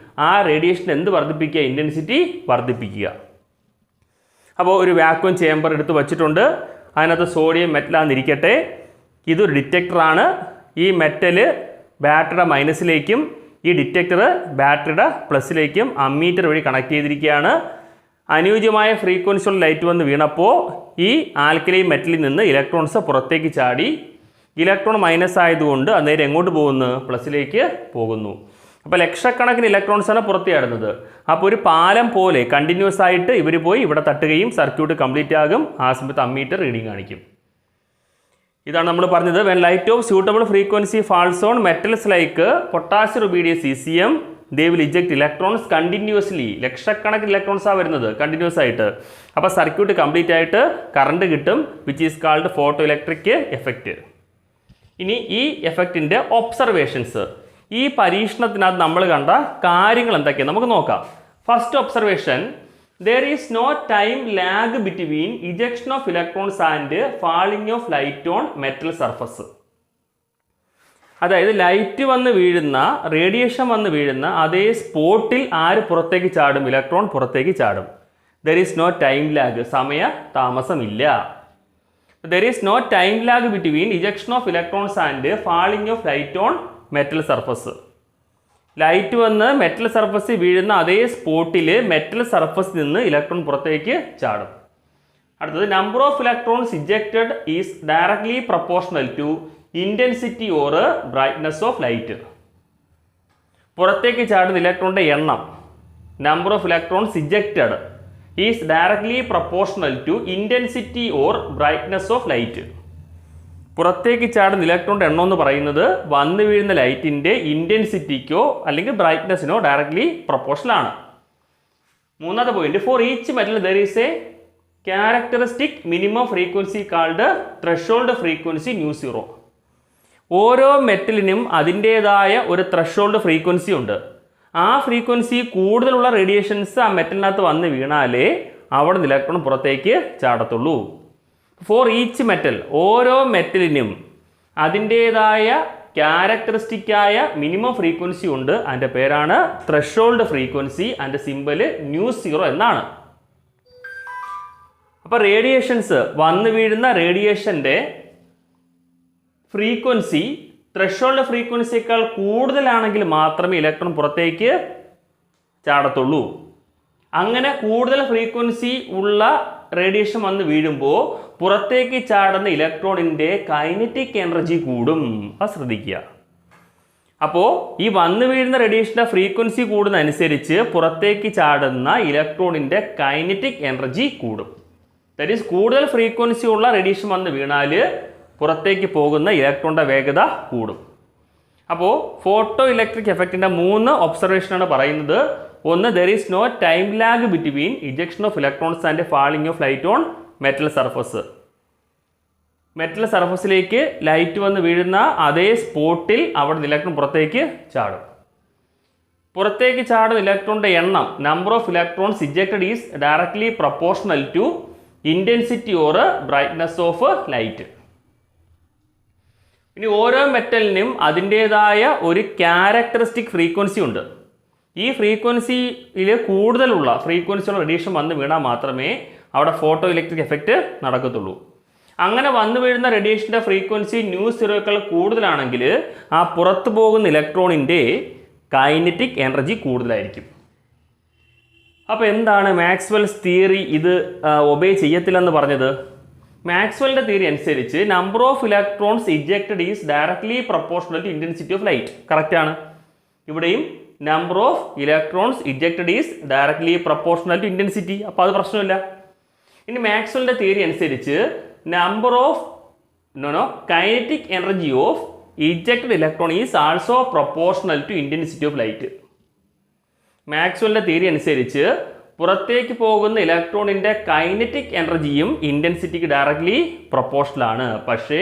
ആ റേഡിയേഷൻ എന്ത് വർദ്ധിപ്പിക്കുക? ഇൻറ്റൻസിറ്റി വർദ്ധിപ്പിക്കുക. അപ്പോൾ ഒരു വാക്വം ചേമ്പർ എടുത്ത് വച്ചിട്ടുണ്ട്, അതിനകത്ത് സോഡിയം മെറ്റലാന്നിരിക്കട്ടെ. ഇതൊരു ഡിറ്റക്ടറാണ്. ഈ മെറ്റൽ ബാറ്ററിയുടെ മൈനസിലേക്കും ഈ ഡിറ്റക്ടർ ബാറ്ററിയുടെ പ്ലസിലേക്കും അമ്മീറ്റർ വഴി കണക്ട് ചെയ്തിരിക്കുകയാണ്. അനുയോജ്യമായ ഫ്രീക്വൻസിയുള്ള ലൈറ്റ് വന്ന് വീണപ്പോൾ ഈ ആൽക്കലി മെറ്റലിൽ നിന്ന് ഇലക്ട്രോൺസ് പുറത്തേക്ക് ചാടി. ഇലക്ട്രോൺ മൈനസ് ആയതുകൊണ്ട് അന്നേരം എങ്ങോട്ട് പോകുന്നു? പ്ലസിലേക്ക് പോകുന്നു. അപ്പോൾ ലക്ഷക്കണക്കിന് ഇലക്ട്രോൺസാണ് പുറത്ത് ചാടുന്നത്. അപ്പോൾ ഒരു പാലം പോലെ കണ്ടിന്യൂസ് ആയിട്ട് ഇവർ പോയി ഇവിടെ തട്ടുകയും സർക്യൂട്ട് കംപ്ലീറ്റ് ആകും. ആ സമയത്ത് അമ്മീറ്റർ റീഡിങ് കാണിക്കും. ഇതാണ് നമ്മൾ പറഞ്ഞത്. When light of suitable frequency false on metals like potassium, rubidium, caesium they will eject electrons continuously. ലക്ഷക്കണക്കിന് ഇലക്ട്രോൺസാണ് വരുന്നത് കണ്ടിന്യൂസ് ആയിട്ട്. അപ്പോൾ സർക്യൂട്ട് കംപ്ലീറ്റ് ആയിട്ട് കറണ്ട് കിട്ടും, which is called photo electric effect. ഇനി ഈ എഫക്റ്റിൻ്റെ ഒബ്സർവേഷൻസ്, ഈ പരീക്ഷണത്തിനകത്ത് നമ്മൾ കണ്ട കാര്യങ്ങൾ എന്തൊക്കെയാണ് നമുക്ക് നോക്കാം. First observation, there is no time lag between ejection of electrons and falling of light on metal surface. അതായത് ലൈറ്റ് വന്ന് വീഴുന്ന, റേഡിയേഷൻ വന്ന് വീഴുന്ന അതേ സ്പോട്ടിൽ ആര് പുറത്തേക്ക് ചാടും? ഇലക്ട്രോൺ പുറത്തേക്ക് ചാടും. there is no time lag, സമയ താമസമില്ല. there is no time lag between ejection of electrons and falling of light on metal surface. Light വന്ന് മെറ്റൽ സർഫസിൽ വീഴുന്ന അതേ സ്പോട്ടിൽ മെറ്റൽ സർഫസിൽ നിന്ന് ഇലക്ട്രോൺ പുറത്തേക്ക് ചാടും. അടുത്തത്, number of electrons ejected is directly proportional to intensity or brightness of light. പുറത്തേക്ക് ചാടുന്ന ഇലക്ട്രോണിൻ്റെ എണ്ണം, number of electrons ejected is directly proportional to intensity or brightness of light. പുറത്തേക്ക് ചാടുന്ന ഇലക്ട്രോണിൻ്റെ എണ്ണം എന്ന് പറയുന്നത് വന്നു വീഴുന്ന ലൈറ്റിൻ്റെ ഇൻറ്റൻസിറ്റിക്കോ അല്ലെങ്കിൽ ബ്രൈറ്റ്നസിനോ ഡയറക്ട്ലി പ്രൊപ്പോർഷണൽ ആണ്. മൂന്നാമത്തെ point, for each metal there is a characteristic minimum frequency called threshold frequency µ0. ഓരോ മെറ്റലിനും അതിൻ്റേതായ ഒരു ത്രെഷോൾഡ് ഫ്രീക്വൻസി ഉണ്ട്. ആ ഫ്രീക്വൻസി കൂടുതലുള്ള റേഡിയേഷൻസ് ആ മെറ്റലിനകത്ത് വന്ന് വീണാലേ അവിടെ നിന്ന് ഇലക്ട്രോൺ പുറത്തേക്ക് ചാടത്തുള്ളൂ. ഫോർ ഈച്ച് മെറ്റൽ, ഓരോ മെറ്റലിനും അതിൻ്റേതായ ക്യാരക്ടറിസ്റ്റിക് ആയ മിനിമം ഫ്രീക്വൻസി ഉണ്ട്, അതിൻ്റെ പേരാണ് ത്രെഷോൾഡ് ഫ്രീക്വൻസി, അതിൻ്റെ സിമ്പൽ μ0 എന്നാണ്. അപ്പോൾ റേഡിയേഷൻസ്, വന്നു വീഴുന്ന റേഡിയേഷൻ്റെ ഫ്രീക്വൻസി ത്രെഷോൾഡ് ഫ്രീക്വൻസിയേക്കാൾ കൂടുതലാണെങ്കിൽ മാത്രമേ ഇലക്ട്രോൺ പുറത്തേക്ക് ചാടത്തുള്ളൂ. അങ്ങനെ കൂടുതൽ ഫ്രീക്വൻസി ഉള്ള റേഡിയേഷൻ വന്ന് വീഴുമ്പോൾ പുറത്തേക്ക് ചാടുന്ന ഇലക്ട്രോണിൻ്റെ കൈനറ്റിക് എനർജി കൂടും. അത് ശ്രദ്ധിക്കുക. അപ്പോൾ ഈ വന്നു വീഴുന്ന റേഡിയേഷൻ്റെ ഫ്രീക്വൻസി കൂടുന്നതനുസരിച്ച് പുറത്തേക്ക് ചാടുന്ന ഇലക്ട്രോണിൻ്റെ കൈനറ്റിക് എനർജി കൂടും. ദാറ്റ് ഈസ് കൂടുതൽ ഫ്രീക്വൻസി ഉള്ള റേഡിയേഷൻ വന്ന് വീണാൽ പുറത്തേക്ക് പോകുന്ന ഇലക്ട്രോണിൻ്റെ വേഗത കൂടും. അപ്പോൾ ഫോട്ടോ ഇലക്ട്രിക് എഫക്റ്റിൻ്റെ 3 ഒബ്സർവേഷനാണ് പറയുന്നത്. ഒന്ന്, there is no time lag between ejection of electrons and falling of light on metal surface. Metal സർഫസിലേക്ക് ലൈറ്റ് വന്ന് വീഴുന്ന അതേ സ്പോട്ടിൽ അവിടെ ഇലക്ട്രോൺ പുറത്തേക്ക് ചാടും. പുറത്തേക്ക് ചാടുന്ന ഇലക്ട്രോണിൻ്റെ എണ്ണം, number of electrons ejected is directly proportional to intensity or brightness of light. ഇനി ഓരോ മെറ്റലിനും അതിൻ്റേതായ ഒരു ക്യാരക്ടറിസ്റ്റിക് ഫ്രീക്വൻസി ഉണ്ട്. ഈ ഫ്രീക്വൻസിയിൽ കൂടുതലുള്ള ഫ്രീക്വൻസിയുള്ള റേഡിയേഷൻ വന്ന് വീണാൽ മാത്രമേ അവിടെ ഫോട്ടോ ഇലക്ട്രിക് എഫക്റ്റ് നടക്കത്തുള്ളൂ. അങ്ങനെ വന്നു വീഴുന്ന റേഡിയേഷൻ്റെ ഫ്രീക്വൻസി μ0 കൂടുതലാണെങ്കിൽ ആ പുറത്തു പോകുന്ന ഇലക്ട്രോണിൻ്റെ കൈനറ്റിക് എനർജി കൂടുതലായിരിക്കും. അപ്പോൾ എന്താണ് മാക്സ്വെൽസ് തിയറി ഇത് ഒബേ ചെയ്യത്തില്ലെന്ന് പറഞ്ഞത്? മാക്സ്വെലിൻ്റെ തിയറി അനുസരിച്ച് number of electrons ejected is directly proportional to intensity of light. കറക്റ്റാണ്. ഇവിടെയും number of electrons ejected is directly proportional to intensity. അപ്പോൾ അത് പ്രശ്നമില്ല. ഇനി മാക്സ്വെലിൻ്റെ തിയറി അനുസരിച്ച് number of kinetic energy of ejected electron is also proportional to intensity of light. മാക്സ്വെലിൻ്റെ theory അനുസരിച്ച് പുറത്തേക്ക് പോകുന്ന ഇലക്ട്രോണിൻ്റെ കൈനറ്റിക് എനർജിയും ഇൻറ്റൻസിറ്റിക്ക് ഡയറക്ട്ലി പ്രൊപ്പോർഷണലാണ്. പക്ഷേ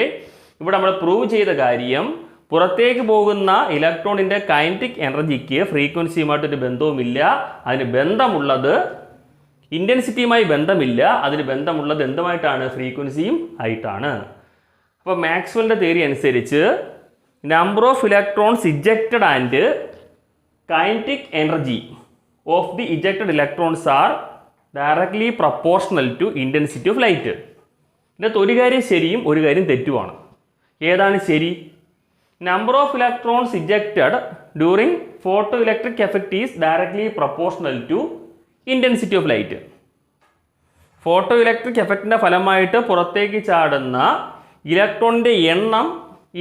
ഇവിടെ നമ്മൾ പ്രൂവ് ചെയ്ത കാര്യം പുറത്തേക്ക് പോകുന്ന ഇലക്ട്രോണിൻ്റെ കൈനറ്റിക് എനർജിക്ക് ഫ്രീക്വൻസിയുമായിട്ടൊരു ബന്ധവുമില്ല. അതിന് ബന്ധമുള്ളത് ഇൻറ്റൻസിറ്റിയുമായി ബന്ധമില്ല. അതിന് ബന്ധമുള്ളത് എന്തുമായിട്ടാണ്? ഫ്രീക്വൻസിയും ആയിട്ടാണ്. അപ്പോൾ മാക്സ്വെലിൻ്റെ തിയറി അനുസരിച്ച് number of electrons ejected and kinetic energy of the ejected electrons are directly proportional to intensity of light. ഇതിനകത്ത് ഒരു കാര്യം ശരിയും ഒരു കാര്യം തെറ്റുമാണ്. ഏതാണ് ശരി? Number of electrons ejected during photo electric effect is directly proportional to intensity of light. Photoelectric എഫക്റ്റിൻ്റെ ഫലമായിട്ട് പുറത്തേക്ക് ചാടുന്ന ഇലക്ട്രോണിൻ്റെ എണ്ണം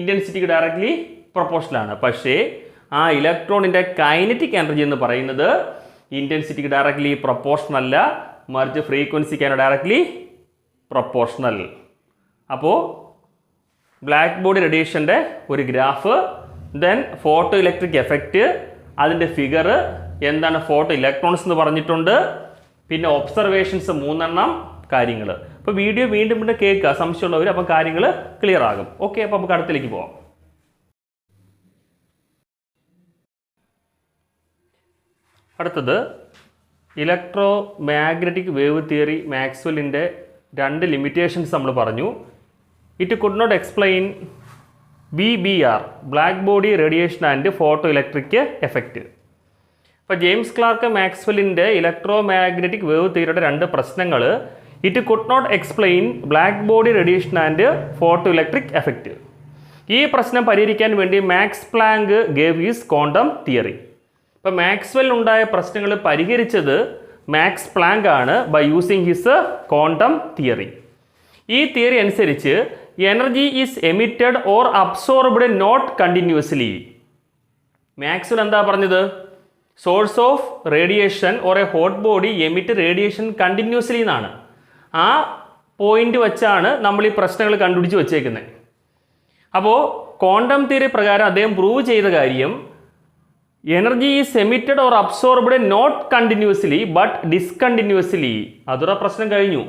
ഇൻറ്റൻസിറ്റിക്ക് ഡയറക്ട്ലി പ്രൊപ്പോർഷണലാണ്. പക്ഷേ ആ ഇലക്ട്രോണിൻ്റെ കൈനറ്റിക് എനർജി എന്ന് പറയുന്നത് ഇൻറ്റൻസിറ്റിക്ക് ഡയറക്ട്ലി പ്രൊപ്പോർഷണൽ അല്ല, മറിച്ച് ഫ്രീക്വൻസിക്കാണ് ഡയറക്ട്ലി പ്രൊപ്പോർഷണൽ. അപ്പോൾ ബ്ലാക്ക് ബോഡി റേഡിയേഷൻ്റെ ഒരു graph, then photo electric effect, അതിൻ്റെ ഫിഗർ, എന്താണ് ഫോട്ടോ ഇലക്ട്രോൺസ് എന്ന് പറഞ്ഞിട്ടുണ്ട്, പിന്നെ ഒബ്സർവേഷൻസ് 3 കാര്യങ്ങൾ. അപ്പോൾ വീഡിയോ വീണ്ടും വീണ്ടും കേൾക്കുക സംശയമുള്ളവർ, അപ്പം കാര്യങ്ങൾ ക്ലിയർ ആകും. ഓക്കെ, അപ്പോൾ നമുക്ക് അടുത്തിലേക്ക് പോവാം. അടുത്തത് ഇലക്ട്രോ മാഗ്നറ്റിക് വേവ് തിയറി. മാക്സ്വെല്ലിൻ്റെ 2 ലിമിറ്റേഷൻസ് നമ്മൾ പറഞ്ഞു. It could not explain BBR, black body radiation and photo electric effect. അപ്പോൾ ജെയിംസ് ക്ലാർക്ക് മാക്സ്വെല്ലിൻ്റെ ഇലക്ട്രോ മാഗ്നറ്റിക് വേവ് തിയറിയുടെ 2 പ്രശ്നങ്ങൾ. It could not explain black body radiation and photo electric effect. ഈ പ്രശ്നം പരിഹരിക്കാൻ വേണ്ടി Max Planck gave his quantum theory. ഇപ്പോൾ മാക്സ്വെല്ലുണ്ടായ പ്രശ്നങ്ങൾ പരിഹരിച്ചത് മാക്സ് പ്ലാങ്ക് ആണ് by using his quantum theory. ഈ തിയറി അനുസരിച്ച് energy is emitted or absorbed not continuously. Maxwell എന്താ പറഞ്ഞത്? Source of radiation or a hot body emit radiation continuously എന്നാണ്. ആ പോയിന്റ് വെച്ചാണ് നമ്മൾ ഈ പ്രശ്നങ്ങൾ കണ്ടുപിടിച്ച് വച്ചേക്കുന്നത്. അപ്പോൾ ക്വാണ്ടം തിയറി പ്രകാരം അദ്ദേഹം പ്രൂവ് ചെയ്ത കാര്യം energy is emitted or absorbed not continuously but discontinuously. അതൊരു പ്രശ്നം കഴിഞ്ഞു.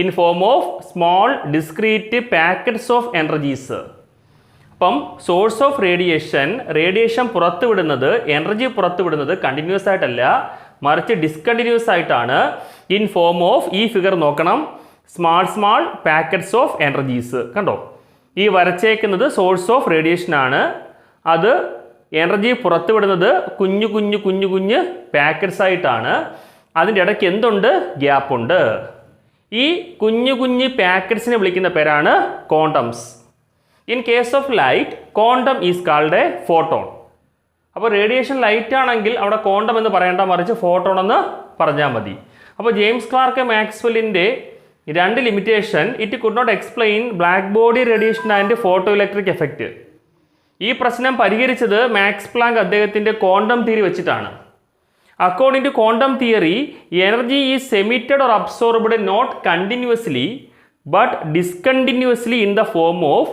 In form of small discrete packets of energies. അപ്പം സോഴ്സ് ഓഫ് റേഡിയേഷൻ പുറത്തുവിടുന്നത്, എനർജി പുറത്തുവിടുന്നത് കണ്ടിന്യൂസ് ആയിട്ടല്ല, മറിച്ച് ഡിസ്കണ്ടിന്യൂസ് ആയിട്ടാണ്. ഇൻ ഫോം ഓഫ്, ഈ ഫിഗർ നോക്കണം, സ്മാൾ പാക്കറ്റ്സ് ഓഫ് എനർജീസ്. കണ്ടോ, ഈ വരച്ചേക്കുന്നത് സോഴ്സ് ഓഫ് റേഡിയേഷൻ ആണ്. അത് എനർജി പുറത്തുവിടുന്നത് കുഞ്ഞു കുഞ്ഞു കുഞ്ഞു കുഞ്ഞ് പാക്കറ്റ്സ് ആയിട്ടാണ്. അതിൻ്റെ ഇടയ്ക്ക് എന്തുണ്ട്? ഗ്യാപ്പുണ്ട്. ഈ കുഞ്ഞു കുഞ്ഞ് പാക്കറ്റ്സിനെ വിളിക്കുന്ന പേരാണ് quantums. In case of light quantum is called a photon. അപ്പോൾ റേഡിയേഷൻ ലൈറ്റ് ആണെങ്കിൽ അവിടെ ക്വാണ്ടം എന്ന് പറയേണ്ട, മറിച്ച് ഫോട്ടോൺ എന്ന് പറഞ്ഞാൽ മതി. അപ്പോൾ ജെയിംസ് ക്ലാർക്ക് മാക്സ്വെല്ലിൻ്റെ 2 limitation, it could not explain black body radiation and photo electric effect. ഈ പ്രശ്നം പരിഹരിച്ചത് മാക്സ് പ്ലാങ്ക് അദ്ദേഹത്തിൻ്റെ ക്വാണ്ടം തിയറി വെച്ചിട്ടാണ്. According to quantum theory, energy is emitted or absorbed not continuously but discontinuously in the form of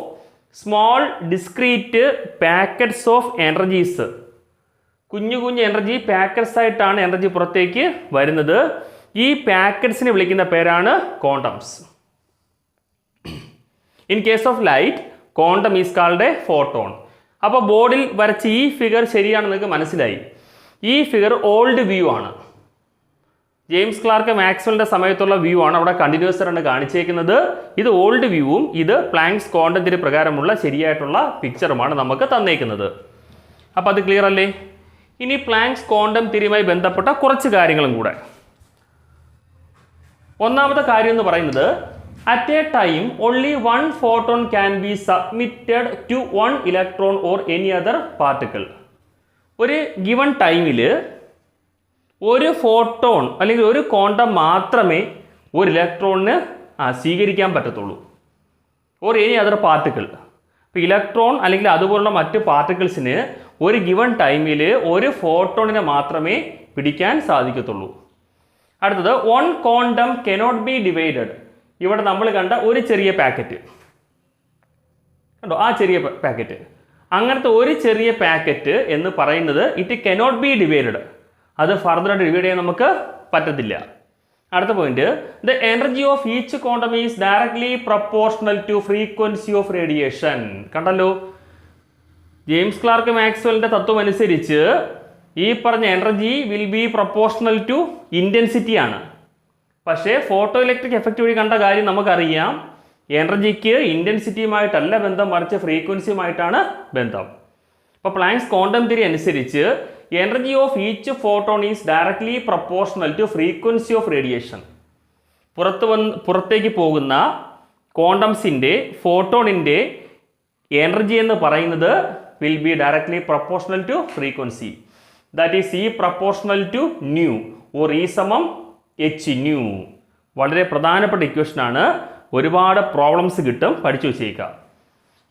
small discrete packets of energies. കുഞ്ഞു കുഞ്ഞു energy packets ആയിട്ടാണ് energy പുറത്തേക്ക് വരുന്നത്. ഈ പാക്കറ്റ്സിനെ വിളിക്കുന്ന പേരാണ് quantums. In case of light quantum is called a photon. അപ്പോൾ ബോർഡിൽ വരച്ച ഈ ഫിഗർ ശരിയാണെന്ന് നിങ്ങൾക്ക് മനസ്സിലായി. ഈ ഫിഗർ ഓൾഡ് വ്യൂ ആണ്. ജെയിംസ് ക്ലാർക്ക് മാക്സ്വെല്ലിൻ്റെ സമയത്തുള്ള വ്യൂ ആണ് അവിടെ കണ്ടിന്യൂസ് ആണ് കാണിച്ചേക്കുന്നത്. ഇത് ഓൾഡ് വ്യൂവും ഇത് പ്ലാങ്ക്സ് ക്വാണ്ടം തിയറി പ്രകാരമുള്ള ശരിയായിട്ടുള്ള പിക്ചറുമാണ് നമുക്ക് തന്നേക്കുന്നത്. അപ്പോൾ അത് ക്ലിയർ അല്ലേ? ഇനി പ്ലാങ്ക്സ് ക്വാണ്ടം തിയറിയുമായി ബന്ധപ്പെട്ട കുറച്ച് കാര്യങ്ങളും കൂടെ. ഒന്നാമത്തെ കാര്യം എന്ന് പറയുന്നത്, at a time only 1 photon can be submitted to 1 electron or any other particle. ഒരു ഗിവൺ ടൈമിൽ ഒരു ഫോട്ടോൺ അല്ലെങ്കിൽ ഒരു ക്വാണ്ടം മാത്രമേ ഒരു ഇലക്ട്രോണിന് സ്വീകരിക്കാൻ പറ്റത്തുള്ളൂ, ഓർ എനി അതർ പാർട്ടിക്കിൾ. ഇപ്പോൾ ഇലക്ട്രോൺ അല്ലെങ്കിൽ അതുപോലുള്ള മറ്റ് പാർട്ടിക്കിൾസിന് ഒരു ഗിവൺ ടൈമിൽ ഒരു ഫോട്ടോണിനെ മാത്രമേ പിടിക്കാൻ സാധിക്കത്തുള്ളൂ. അടുത്തത്, 1 ക്വാണ്ടം കനോട്ട് ബി ഡിവൈഡഡ്. ഇവിടെ നമ്മൾ കണ്ട ഒരു ചെറിയ പാക്കറ്റ് കണ്ടോ, ആ ചെറിയ പാക്കറ്റ്, അങ്ങനത്തെ ഒരു ചെറിയ പാക്കറ്റ് എന്ന് പറയുന്നത് ഇറ്റ് കനോട്ട് ബി ഡിവൈഡഡ്. അത് ഫർദറായിട്ട് ഡിവൈഡ് ചെയ്യാൻ നമുക്ക് പറ്റത്തില്ല. അടുത്ത point, the energy of each quantum is directly proportional to frequency of radiation. കണ്ടല്ലോ, ജെയിംസ് ക്ലാർക്ക് മാക്സ്വെല്ലിൻ്റെ തത്വം അനുസരിച്ച് ഈ പറഞ്ഞ energy will be proportional to intensity ആണ്. പക്ഷേ ഫോട്ടോ ഇലക്ട്രിക് എഫക്റ്റ് വഴി കണ്ട കാര്യം നമുക്കറിയാം, എനർജിക്ക് ഇൻറ്റൻസിറ്റിയുമായിട്ടല്ല ബന്ധം, മറിച്ച് ഫ്രീക്വൻസിയുമായിട്ടാണ് ബന്ധം. അപ്പോൾ പ്ലാങ്ക്സ് ക്വാണ്ടം തിയറി അനുസരിച്ച് energy of each photon is directly proportional to frequency of radiation. പുറത്തേക്ക് പോകുന്ന ക്വാണ്ടംസിൻ്റെ ഫോട്ടോണിൻ്റെ എനർജി എന്ന് പറയുന്നത് will be directly proportional to frequency. That is E proportional to nu or E സമം H ന്യൂ. വളരെ പ്രധാനപ്പെട്ട ഇക്വേഷനാണ്. ഒരുപാട് പ്രോബ്ലംസ് കിട്ടും, പഠിച്ചു വെച്ചേക്കുക.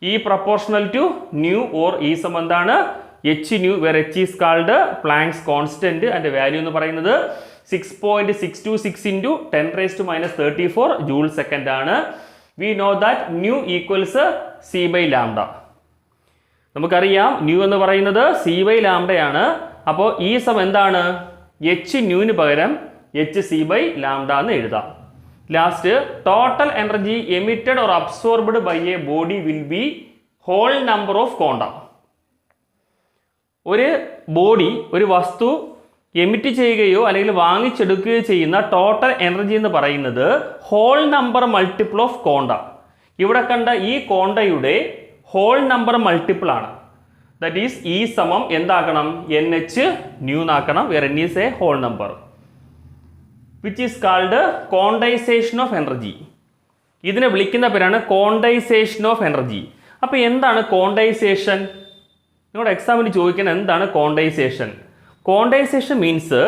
E proportional to nu or E സമം എന്താണ്? H nu, where H is called Planck's constant. അതിൻ്റെ വാല്യൂ എന്ന് പറയുന്നത് 6.626 ഇൻറ്റു 10⁻⁻34 ജൂൾ സെക്കൻഡ് ആണ്. We know that new equals C/λ. നമുക്കറിയാം ന്യൂ എന്ന് പറയുന്നത് C/λ. അപ്പോൾ ഈ സമം എന്താണ്? H ന്യൂവിന് പകരം hc/λ എന്ന് എഴുതാം. Last, total energy emitted or absorbed by a body will be whole number of quantum. ഒരു ബോഡി, ഒരു വസ്തു എമിറ്റ് ചെയ്യുകയോ അല്ലെങ്കിൽ വാങ്ങിച്ചെടുക്കുകയോ ചെയ്യുന്ന ടോട്ടൽ എനർജി എന്ന് പറയുന്നത് whole number multiple of quanta. ഇവിടെ കണ്ട ഈ ക്വാണ്ടയുടെ ഹോൾ നമ്പർ മൾട്ടിപ്പിൾ ആണ്. ദാറ്റ് ഈസ് E സമം എന്താക്കണം? NH ന്യൂ എന്നാക്കണം, where N is a whole number, which is called quantization of energy. ഇതിനെ വിളിക്കുന്ന പേരാണ് ക്വാണ്ടൈസേഷൻ ഓഫ് എനർജി. അപ്പോൾ എന്താണ് ക്വാണ്ടൈസേഷൻ? നിങ്ങളുടെ എക്സാമിന് ചോദിക്കുന്നത് എന്താണ് ക്വാണ്ടൈസേഷൻ? ക്വാണ്ടൈസേഷൻ മീൻസ്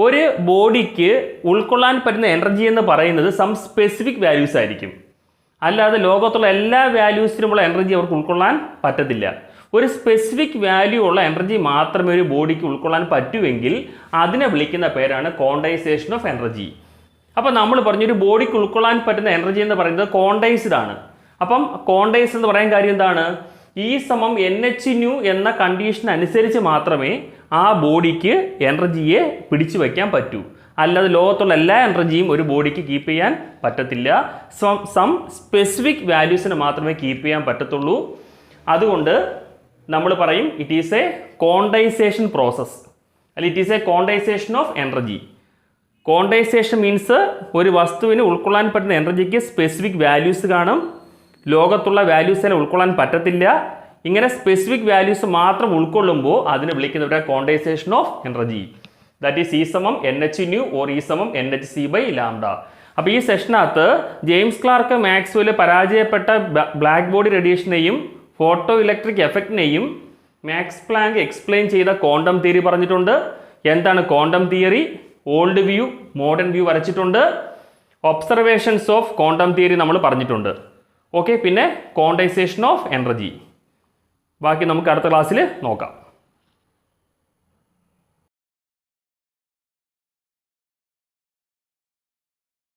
ഒരു ബോഡിക്ക് ഉൾക്കൊള്ളാൻ പറ്റുന്ന എനർജി എന്ന് പറയുന്നത് സം സ്പെസിഫിക് വാല്യൂസ് ആയിരിക്കും. അല്ലാതെ ലോകത്തുള്ള എല്ലാ വാല്യൂസിനുമുള്ള എനർജി അവർക്ക് ഉൾക്കൊള്ളാൻ പറ്റത്തില്ല. ഒരു സ്പെസിഫിക് വാല്യൂ ഉള്ള എനർജി മാത്രമേ ഒരു ബോഡിക്ക് ഉൾക്കൊള്ളാൻ പറ്റുമെങ്കിൽ അതിനെ വിളിക്കുന്ന പേരാണ് ക്വാണ്ടൈസേഷൻ ഓഫ് എനർജി. അപ്പോൾ നമ്മൾ പറഞ്ഞൊരു ബോഡിക്ക് ഉൾക്കൊള്ളാൻ പറ്റുന്ന എനർജി എന്ന് പറയുന്നത് ക്വാണ്ടൈസ്ഡ് ആണ്. അപ്പം ക്വാണ്ടൈസ് എന്ന് പറയാൻ കാര്യം എന്താണ്? E സമം NH ന്യൂ എന്ന കണ്ടീഷൻ അനുസരിച്ച് മാത്രമേ ആ ബോഡിക്ക് എനർജിയെ പിടിച്ചു വയ്ക്കാൻ പറ്റൂ. അല്ലാതെ ലോകത്തുള്ള എല്ലാ എനർജിയും ഒരു ബോഡിക്ക് കീപ്പ് ചെയ്യാൻ പറ്റത്തില്ല. സം സ്പെസിഫിക് വാല്യൂസിന് മാത്രമേ കീപ്പ് ചെയ്യാൻ പറ്റത്തുള്ളൂ. അതുകൊണ്ട് നമ്മൾ പറയും it is a quantization process, അല്ലെങ്കിൽ it is a quantization of energy. Quantization means ഒരു വസ്തുവിന് ഉൾക്കൊള്ളാൻ പറ്റുന്ന എനർജിക്ക് സ്പെസിഫിക് വാല്യൂസ് കാണും, ലോകത്തുള്ള വാല്യൂസിനെ ഉൾക്കൊള്ളാൻ പറ്റത്തില്ല. ഇങ്ങനെ സ്പെസിഫിക് വാല്യൂസ് മാത്രം ഉൾക്കൊള്ളുമ്പോൾ അതിനെ വിളിക്കുന്നവരെ quantization of energy. That is E = Nhν or E = NhC/λ. അപ്പോൾ ഈ സെഷനകത്ത് ജെയിംസ് ക്ലാർക്ക് മാക്സ്വെൽ പരാജയപ്പെട്ട ബ്ലാക്ക് ബോഡി റേഡിയേഷനെയും ഫോട്ടോ ഇലക്ട്രിക് എഫക്റ്റിനെയും മാക്സ് പ്ലാങ്ക് എക്സ്പ്ലെയിൻ ചെയ്ത ക്വാണ്ടം തിയറി പറഞ്ഞിട്ടുണ്ട്. എന്താണ് quantum theory, old view, modern view വരച്ചിട്ടുണ്ട്. ഒബ്സർവേഷൻസ് ഓഫ് ക്വാണ്ടം തിയറി നമ്മൾ പറഞ്ഞിട്ടുണ്ട്. ഓക്കെ, പിന്നെ ക്വാണ്ടൈസേഷൻ ഓഫ് എനർജി. ബാക്കി നമുക്ക് അടുത്ത ക്ലാസ്സിൽ നോക്കാം.